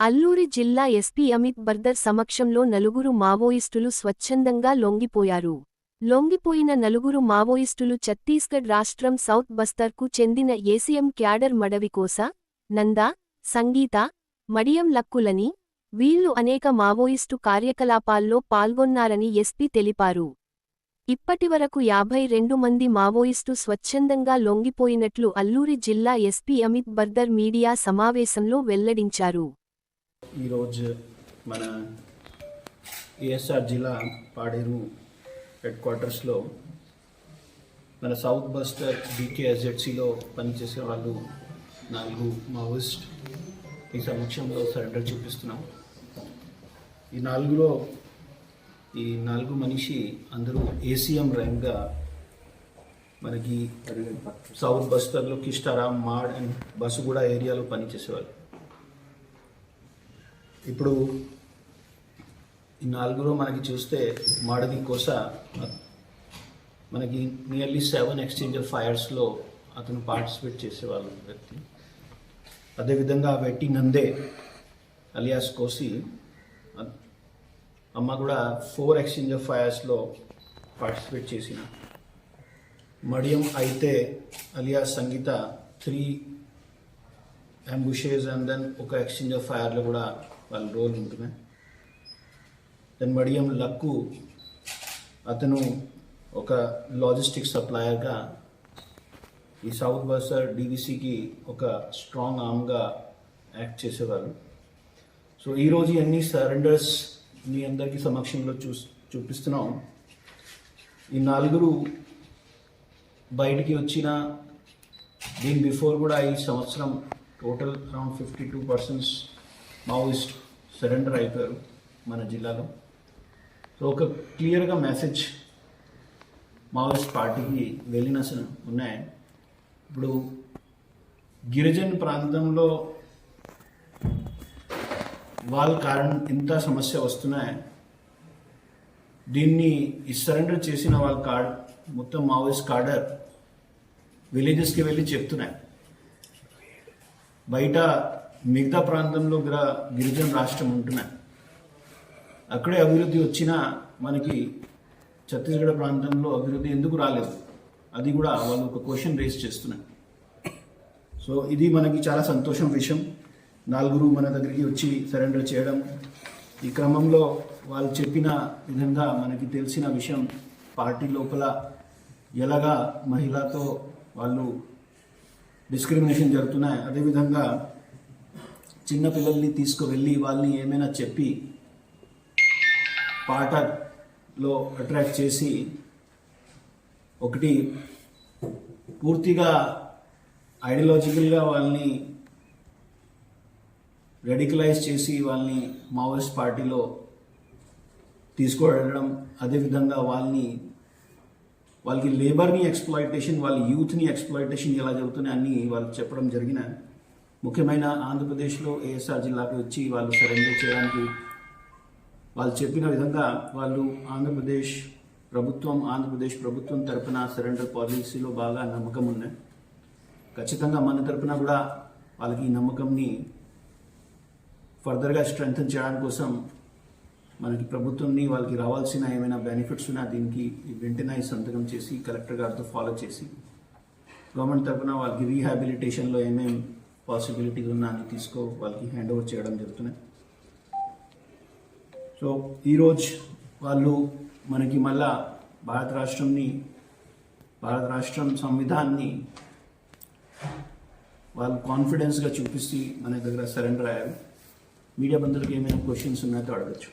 అల్లూరి జిల్లా ఎస్పీ అమిత్ బర్దర్ సమక్షంలో నలుగురు మావోయిస్టులు స్వచ్ఛందంగా లొంగిపోయారు. లొంగిపోయిన నలుగురు మావోయిస్టులు ఛత్తీస్గఢ్ రాష్ట్రం సౌత్ బస్తర్కు చెందిన ఏసీఎం క్యాడర్ మడవికోస, నందా, సంగీత, మడియం లక్కులని. వీళ్లు అనేక మావోయిస్టు కార్యకలాపాల్లో పాల్గొన్నారని ఎస్పీ తెలిపారు. ఇప్పటివరకు 52 మంది మావోయిస్టు స్వచ్ఛందంగా లొంగిపోయినట్లు అల్లూరి జిల్లా ఎస్పీ అమిత్ బర్దర్ మీడియా సమావేశంలో వెల్లడించారు. ఈరోజు మన ఏఎస్ఆర్ జిల్లా పాడేరు హెడ్ క్వార్టర్స్లో మన సౌత్ బస్టర్ BKSZCలో పనిచేసే వాళ్ళు 4 మావోయిస్ట్ ఈ సమక్షంలో సరెండర్ చూపిస్తున్నాం. ఈ 4 మనిషి అందరూ ఏసీఎం ర్యాంక్గా మనకి సౌత్ బస్తర్లో కిష్టారాం, మాడ్ అండ్ బసుగూడ ఏరియాలో పనిచేసేవాళ్ళు. ఇప్పుడు ఈ 4 మనకి చూస్తే మాడవి కోస మనకి నియర్లీ 7 ఎక్స్చేంజ్ ఆఫ్ ఫైర్స్లో అతను పార్టిసిపేట్ చేసేవాళ్ళు వ్యక్తి. అదేవిధంగా వెట్టి నందే అలియాస్ కోసి అమ్మ కూడా 4 ఎక్స్చేంజ్ ఆఫ్ ఫైర్స్లో పార్టిసిపేట్ చేసిన. మడియం అయితే అలియాస్ సంగీత 3 అంబుషెస్ అండ్ దెన్ ఒక ఎక్స్చేంజ్ ఆఫ్ ఫైర్లో కూడా వాళ్ళ రోల్ ఉంటున్నాయి. దెన్ మడియం లక్కు అతను ఒక లాజిస్టిక్ సప్లయర్గా ఈ సౌత్ బస్టర్ DVCకి ఒక స్ట్రాంగ్ ఆర్మ్గా యాక్ట్ చేసేవారు. సో ఈరోజు అన్ని సరెండర్స్ మీ అందరికీ సమక్షంలో చూపిస్తున్నాం. ఈ 4 బయటికి వచ్చిన దీని బిఫోర్ కూడా ఈ సంవత్సరం total around 52 persons Maoist surrender అయిపోయారు మన జిల్లాలో. సో ఒక క్లియర్గా మెసేజ్ మావోయిస్ట్ పార్టీకి వెళ్ళిన ఉన్నాయి. ఇప్పుడు గిరిజన ప్రాంతంలో వాళ్ళ కారణం ఇంత సమస్య వస్తున్నాయి. దీన్ని ఈ సరెండర్ చేసిన వాళ్ళ మొత్తం మావోయిస్ట్ కార్డర్ విలేజెస్కి వెళ్ళి చెప్తున్నాయి. బయట మిగతా ప్రాంతంలో గిరిజన రాష్ట్రం ఉంటున్నాయి. అక్కడే అభివృద్ధి వచ్చినా మనకి ఛత్తీస్గఢ్ ప్రాంతంలో అభివృద్ధి ఎందుకు రాలేదు, అది కూడా వాళ్ళు ఒక క్వశ్చన్ రేస్ చేస్తున్నాయి. సో ఇది మనకి చాలా సంతోషం విషయం. 4 మన దగ్గరికి వచ్చి సరెండర్ చేయడం. ఈ క్రమంలో వాళ్ళు చెప్పిన విధంగా మనకి తెలిసిన విషయం పార్టీ లోపల ఎలాగా మహిళతో వాళ్ళు డిస్క్రిమినేషన్ జరుగుతున్నాయి. అదేవిధంగా చిన్నపిల్లల్ని తీసుకువెళ్ళి వాళ్ళని ఏమైనా చెప్పి పాటలో అట్రాక్ట్ చేసి ఒకటి పూర్తిగా ఐడియాలజికల్గా వాళ్ళని రెడికలైజ్ చేసి వాళ్ళని మావోయిస్ట్ పార్టీలో తీసుకువెళ్ళడం. అదేవిధంగా వాళ్ళకి లేబర్ని ఎక్స్ప్లాయిటేషన్, వాళ్ళ యూత్ని ఎక్స్ప్లాయిటేషన్ ఎలా జరుగుతున్నాయి అన్నీ వాళ్ళకి చెప్పడం జరిగిన. ముఖ్యమైన ఆంధ్రప్రదేశ్లో ఏఎస్ఆర్ జిల్లాకి వచ్చి వాళ్ళు సరెండర్ చేయడానికి వాళ్ళు చెప్పిన విధంగా వాళ్ళు ఆంధ్రప్రదేశ్ ప్రభుత్వం తరపున సరెండర్ పాలసీలో బాగా నమ్మకం ఉన్నాయి. ఖచ్చితంగా మన తరపున కూడా వాళ్ళకి ఈ నమ్మకంని ఫర్దర్గా స్ట్రెంగ్తన్ చేయడానికి కోసం మనకి ప్రభుత్వంని వాళ్ళకి రావాల్సిన ఏమైనా బెనిఫిట్స్ ఉన్నా దీనికి వెంటనే సంతకం చేసి కలెక్టర్ గారితో ఫాలో చేసి గవర్నమెంట్ తరఫున వాళ్ళకి రీహాబిలిటేషన్లో ఏమేమి పాసిబిలిటీస్ ఉన్నా అని వాళ్ళకి హ్యాండ్ ఓవర్ చేయడం జరుగుతున్నాయి. సో ఈరోజు వాళ్ళు మనకి మళ్ళా భారత రాష్ట్రం సంవిధాన్ని వాళ్ళు కాన్ఫిడెన్స్గా చూపిస్తే మన దగ్గర సరెండర్ అయ్యారు. మీడియా బంధువులకి ఏమైనా క్వశ్చన్స్ ఉన్నాయో అడగచ్చు.